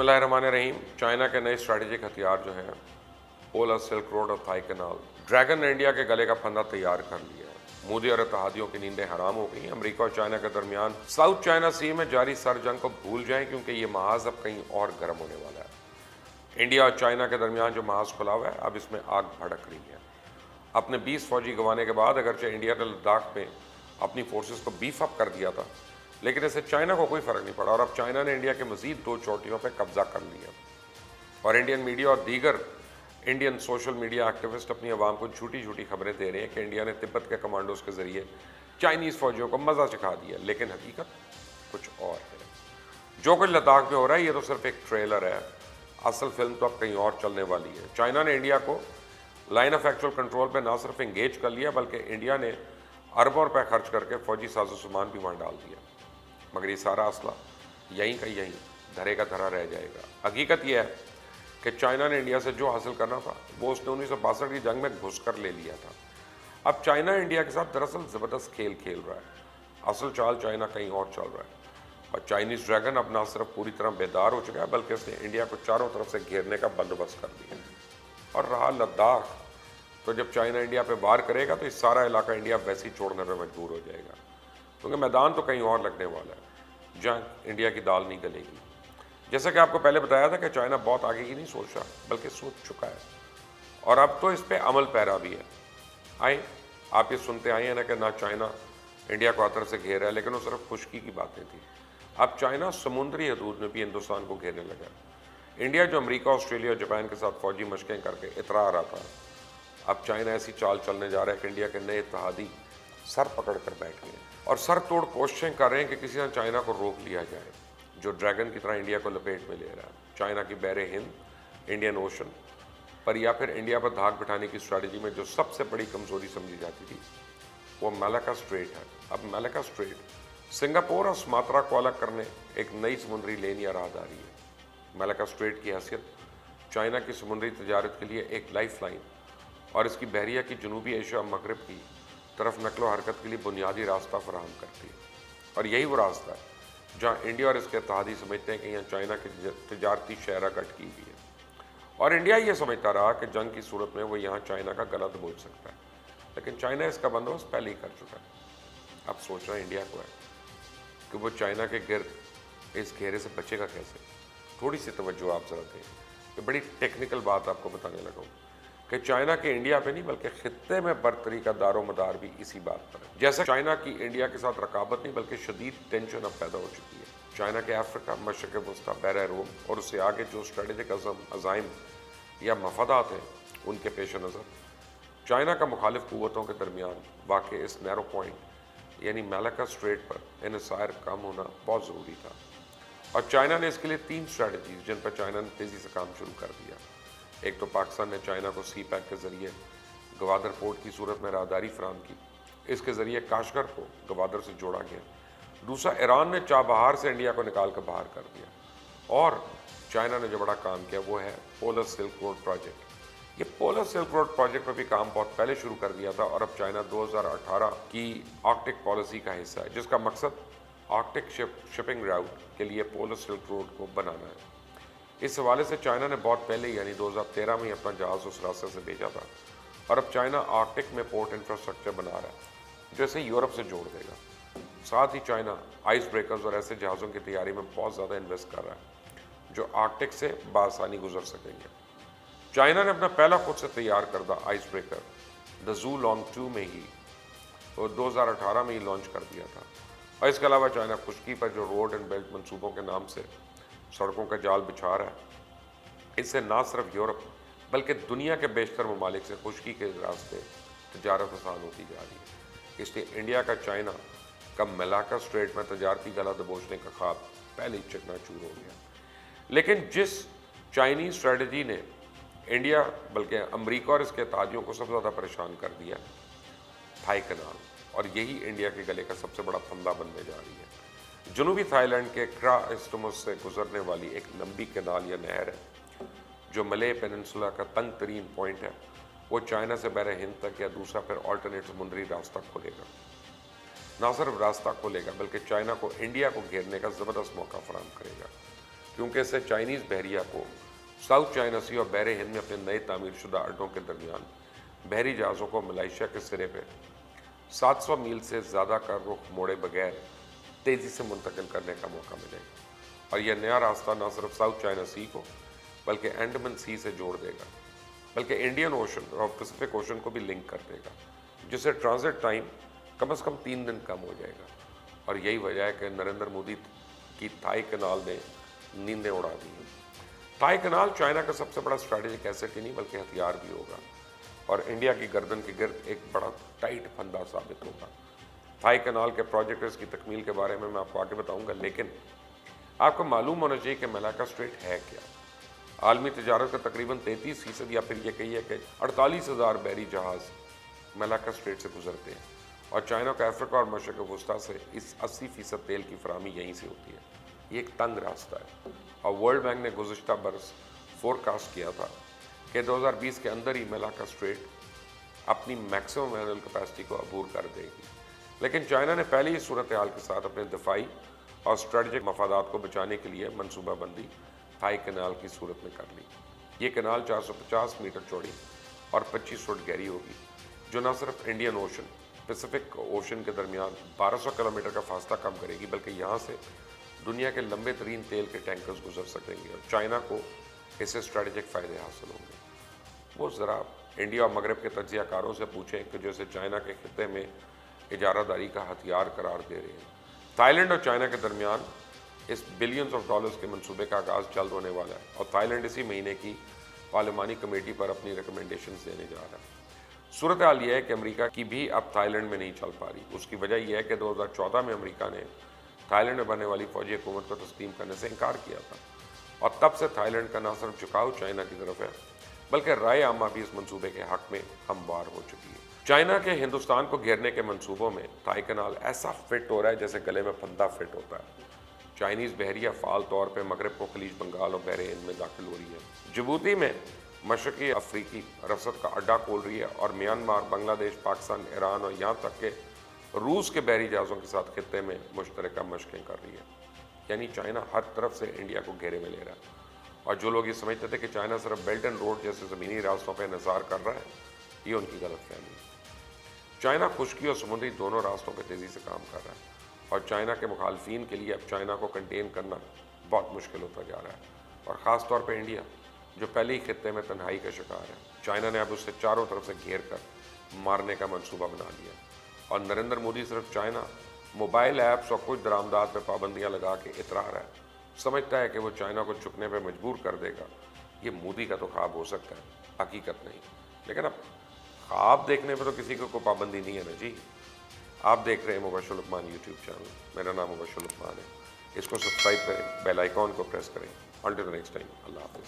बिस्मिल्लाहिर्रहमानिर्रहीम। चाइना के नए स्ट्रैटेजिक हथियार जो हैं, पोलर सिल्क रोड और थाई कैनाल, ड्रैगन ने इंडिया के गले का फंदा तैयार कर लिया है। मोदी और इत्तेहादियों की नींदें हराम हो गई। अमेरिका और चाइना के दरमियान साउथ चाइना सी में जारी सर जंग को भूल जाएं, क्योंकि ये महाज अब कहीं और गर्म होने वाला है। इंडिया और चाइना के दरमियान जो महाज खुला हुआ है, अब इसमें आग भड़क रही है। अपने 20 फौजी गंवाने के बाद अगरचे इंडिया ने लद्दाख में अपनी फोर्सेस को बीफ अप कर दिया था, लेकिन इससे चाइना को कोई फर्क नहीं पड़ा और अब चाइना ने इंडिया के मजीद 2 चोटियों पर कब्जा कर लिया। और इंडियन मीडिया और दीगर इंडियन सोशल मीडिया एक्टिविस्ट अपनी आवाम को झूठी झूठी खबरें दे रहे हैं कि इंडिया ने तिब्बत के कमांडोज के जरिए चाइनीज़ फौजियों को मज़ा सिखा दिया, लेकिन हकीकत कुछ और है। जो कुछ लद्दाख में हो रहा है, ये तो सिर्फ एक ट्रेलर है। असल फिल्म तो अब कहीं और चलने वाली है। चाइना ने इंडिया को लाइन ऑफ एक्चुअल कंट्रोल पर ना सिर्फ इंगेज कर लिया, बल्कि इंडिया ने अरबों रुपए खर्च करके फौजी साजो सामान भी वहाँ डाल दिया। मगर ये सारा असला यहीं का यहीं धरे का धरा रह जाएगा। हकीकत यह है कि चाइना ने इंडिया से जो हासिल करना था, वो उसने 1962 की जंग में घुसकर ले लिया था। अब चाइना इंडिया के साथ दरअसल ज़बरदस्त खेल खेल रहा है। असल चाल चाइना कहीं और चल रहा है। और चाइनीज़ ड्रैगन अब ना सिर्फ पूरी तरह बेदार हो चुका है, बल्कि उसने इंडिया को चारों तरफ से घेरने का बंदोबस्त कर दिया। और रहा लद्दाख, तो जब चाइना इंडिया पे वार करेगा तो इस सारा इलाका इंडिया वैसे ही छोड़ने पर मजबूर हो जाएगा, क्योंकि मैदान तो कहीं और लगने वाला है जहाँ इंडिया की दाल नहीं गलेगी। जैसा कि आपको पहले बताया था कि चाइना बहुत आगे की नहीं सोच रहा, बल्कि सोच चुका है और अब तो इस पर अमल पैरा भी है। आए आप ये सुनते आए हैं ना कि ना चाइना इंडिया को हर तरफ से घेर रहा है, लेकिन वो सिर्फ खुशकी की बातें थी। अब चाइना समुद्री हदूद में भी हिंदुस्तान को घेरने लगा। इंडिया जो अमेरिका, ऑस्ट्रेलिया और जापान के साथ फौजी मशकें करके इतरा रहा था, अब चाइना ऐसी चाल चलने जा रहा है कि इंडिया के नए इत्तेहादी सर पकड़ कर बैठ गए और सर तोड़ कोशिशें कर रहे हैं कि किसी तरह चाइना को रोक लिया जाए, जो ड्रैगन की तरह इंडिया को लपेट में ले रहा है। चाइना की बहरे हिंद, इंडियन ओशन पर या फिर इंडिया पर धाक बिठाने की स्ट्रैटेजी में जो सबसे बड़ी कमजोरी समझी जाती थी, वो मलाक्का स्ट्रेट है। अब मलाक्का स्ट्रेट सिंगापुर और सुमात्रा को अलग करने एक नई समुद्री लेन या राहदारी है। मलाक्का स्ट्रेट की हैसियत चाइना की समुद्री तजारत के लिए एक लाइफ लाइन और इसकी बहरिया की जनूबी एशिया और मगरब की तरफ नकलो हरकत के लिए बुनियादी रास्ता फराहम करती है। और यही वो रास्ता है जहाँ इंडिया और इसके इत्तेहादी समझते हैं कि यहाँ चाइना की तजारती शहरत अटकी हुई है, और इंडिया ये समझता रहा कि जंग की सूरत में वो यहाँ चाइना का गला दबोच सकता है। लेकिन चाइना इसका बंदोबस्त पहले ही कर चुका है। अब सोचना इंडिया को है कि वो चाइना के गिर्द इस घेरे से बचेगा कैसे। थोड़ी सी तवज्जो आप जरा दें। ये बड़ी टेक्निकल बात आपको बताने लगा हूँ कि चाइना के इंडिया पे नहीं, बल्कि खित्ते में बरतरी का दारोमदार भी इसी बात पर है। जैसे चाइना की इंडिया के साथ रकाबत नहीं, बल्कि शदीद टेंशन अब पैदा हो चुकी है। चाइना के अफ्रीका, मशरक़ वस्ता, बहरा रोम और उससे आगे जो स्ट्रेटेजिक अज़ाइम या मफादात हैं, उनके पेश नज़र चाइना का मुखालिफ क़ुव्वतों के दरमियान वाक़ इस नैरो पॉइंट यानी मलाक्का स्ट्रेट पर इन्हिसार कम होना बहुत ज़रूरी था। और चाइना ने इसके लिए 3 स्ट्रैटेजीज जिन पर चाइना ने तेज़ी से काम शुरू कर दिया। एक तो पाकिस्तान ने चाइना को सी पैक के ज़रिए गवादर पोर्ट की सूरत में राहदारी फराहम की, इसके ज़रिए काशगर को गवादर से जोड़ा गया। दूसरा, ईरान ने चाबहार से इंडिया को निकाल कर बाहर कर दिया। और चाइना ने जो बड़ा काम किया वो है पोलर सिल्क रोड प्रोजेक्ट। ये पोलर सिल्क रोड प्रोजेक्ट पर भी काम बहुत पहले शुरू कर दिया था और अब चाइना 2018 की आर्कटिक पॉलिसी का हिस्सा है, जिसका मकसद आर्कटिक शिपिंग राउट के लिए पोलर सिल्क रोड को बनाना है। इस हवाले से चाइना ने बहुत पहले यानी 2013 में अपना जहाज़ उस रास्ते से भेजा था और अब चाइना आर्कटिक में पोर्ट इंफ्रास्ट्रक्चर बना रहा है जो इसे यूरोप से जोड़ देगा। साथ ही चाइना आइस ब्रेकर्स और ऐसे जहाज़ों की तैयारी में बहुत ज़्यादा इन्वेस्ट कर रहा है जो आर्कटिक से बआसानी गुजर सकेंगे। चाइना ने अपना पहला खुद से तैयार करदा ice breaker the zoo long 2 में ही तो 2018 में ही लॉन्च कर दिया था। और इसके अलावा चाइना खुश्की पर जो रोड एंड बेल्ट मंसूबों के नाम से सड़कों का जाल बिछा रहा है, इससे ना सिर्फ यूरोप बल्कि दुनिया के बेशतर ममालिक से खुश्की के रास्ते तजारत आसान होती जा रही है। इसलिए इंडिया का चाइना का मलाक्का स्ट्रेट में तजारती गला दबोचने का ख्वाब पहले ही चकनाचूर हो गया। लेकिन जिस चाइनीज़ स्ट्रेटजी ने इंडिया बल्कि अमेरिका और इसके इत्तेहादियों को सबसे ज़्यादा परेशान कर दिया, थाई कैनाल, और यही इंडिया के गले का सबसे बड़ा फंदा बनने जा रही है। जनूबी थाईलैंड के क्रा इस्टमस से गुजरने वाली एक लंबी कैनाल या नहर है जो मले पेनिनसुला का तंग तरीन पॉइंट है। वो चाइना से बहरे हिंद तक या दूसरा फिर ऑल्टरनेट समुद्री रास्ता खोलेगा। ना सिर्फ रास्ता खोलेगा बल्कि चाइना को इंडिया को घेरने का ज़बरदस्त मौका फराहम करेगा। کیونکہ اس سے چائنیز بحریہ کو ساؤتھ چائنا سی اور بحر ہند میں اپنے نئے تعمیر شدہ اڈوں کے درمیان بحری جہازوں کو ملائیشیا کے سرے پہ 700 میل سے زیادہ کا رخ موڑے بغیر تیزی سے منتقل کرنے کا موقع ملے گا، اور یہ نیا راستہ نہ صرف ساؤتھ چائنا سی کو بلکہ انڈمان سی سے جوڑ دے گا، بلکہ انڈین اوشن اور پیسفک اوشن کو بھی لنک کر دے گا، جس سے ٹرانزٹ ٹائم کم از کم 3 دن کم ہو جائے گا۔ اور یہی وجہ ہے کہ نریندر مودی کی تھائی کنال نے نیندیں اڑا دی ہیں۔ تھائی کنال چائنا کا سب سے بڑا اسٹریٹجک ایسٹ ہی نہیں بلکہ ہتھیار بھی ہوگا، اور انڈیا کی گردن کے گرد ایک بڑا ٹائٹ پھندا ثابت ہوگا۔ تھائی کنال کے پروجیکٹس کی تکمیل کے بارے میں آپ کو آگے بتاؤں گا، لیکن آپ کو معلوم ہونا چاہیے کہ ملاکا اسٹریٹ ہے کیا۔ عالمی تجارت کا تقریباً 33% یا پھر یہ کہیے کہ 48,000 بحری جہاز ملاکا اسٹریٹ سے گزرتے ہیں، اور چائنا کا افریقہ اور مشرق وسطیٰ سے اس 80% تیل کی فراہمی یہیں سے ہوتی ہے۔ یہ ایک تنگ راستہ ہے، اور ورلڈ بینک نے گزشتہ برس فورکاسٹ کیا تھا کہ 2020 کے اندر ہی ملاکا اسٹریٹ اپنی میکسیمم اینول کیپیسٹی کو عبور کر دے گی، لیکن چائنا نے پہلے ہی صورتحال کے ساتھ اپنے دفاعی اور اسٹریٹجک مفادات کو بچانے کے لیے منصوبہ بندی تھائی کنال کی صورت میں کر لی۔ یہ کنال 450 میٹر چوڑی اور 25 فٹ گہری ہوگی، جو نہ صرف انڈین اوشن پیسفک اوشن کے درمیان 1200 کلومیٹر کا فاصلہ کم کرے گی، بلکہ یہاں سے دنیا کے لمبے ترین تیل کے ٹینکرز گزر سکیں گے، اور چائنا کو اس سے اسٹریٹجک فائدے حاصل ہوں گے۔ وہ ذرا انڈیا اور مغرب کے تجزیہ کاروں سے پوچھیں کہ جیسے چائنا کے خطے میں اجارہ داری کا ہتھیار قرار دے رہے ہیں۔ تھائی لینڈ اور چائنا کے درمیان اس بلینز آف ڈالرز کے منصوبے کا آغاز جلد ہونے والا ہے، اور تھائی لینڈ اسی مہینے کی پارلیمانی کمیٹی پر اپنی ریکمنڈیشنز دینے جا رہا ہے۔ صورتحال یہ ہے کہ امریکہ کی بھی اب تھائی لینڈ میں نہیں چل پا رہی۔ اس کی وجہ یہ ہے کہ 2014 میں امریکہ نے تھائی لینڈ میں بننے والی فوجی حکومت کو تسلیم کرنے سے انکار کیا تھا، اور تب سے تھائی لینڈ کا نہ صرف جھکاؤ چائنا کی طرف ہے بلکہ رائے عامہ بھی اس منصوبے کے حق میں ہموار ہو چکی ہے۔ چائنا کے ہندوستان کو گھیرنے کے منصوبوں میں تھائی کنال ایسا فٹ ہو رہا ہے جیسے گلے میں پھندا فٹ ہوتا ہے۔ چائنیز بحریہ فعال طور پہ مغرب کو خلیج بنگال اور بحر ہند میں داخل ہو رہی ہے، جبوتی میں مشرقی افریقی رسد کا اڈا کھول رہی ہے، اور میانمار، بنگلہ دیش، پاکستان، ایران اور یہاں تک کہ روس کے بحری جہازوں کے ساتھ خطے میں مشترکہ مشقیں کر رہی ہے۔ یعنی چائنا ہر طرف سے انڈیا کو گھیرے میں لے رہا ہے، اور جو لوگ یہ سمجھتے تھے کہ چائنا صرف بیلٹ اینڈ روڈ جیسے زمینی راستوں پہ انحصار کر رہا ہے، یہ ان کی غلط فہمی ہے۔ چائنا خشکی اور سمندری دونوں راستوں پہ تیزی سے کام کر رہا ہے، اور چائنا کے مخالفین کے لیے اب چائنا کو کنٹین کرنا بہت مشکل ہوتا جا رہا ہے، اور خاص طور پہ انڈیا جو پہلے ہی خطے میں تنہائی کا شکار ہے۔ چائنا نے اب اسے چاروں طرف سے گھیر کر مارنے کا منصوبہ بنا لیا، اور نریندر مودی صرف چائنا موبائل ایپس اور کچھ درآمدات پہ پابندیاں لگا کے اترا رہا ہے، سمجھتا ہے کہ وہ چائنا کو جھکنے پہ مجبور کر دے گا۔ یہ مودی کا تو خواب ہو سکتا ہے، حقیقت نہیں۔ لیکن اب خواب دیکھنے پہ تو کسی کو کوئی پابندی نہیں ہے نا جی۔ آپ دیکھ رہے ہیں مبشر لقمان یوٹیوب چینل، میرا نام مبشر لقمان ہے۔ اس کو سبسکرائب کریں، بیل آئیکن کو پریس کریں۔ انٹل دی نیکسٹ ٹائم، اللہ حافظ۔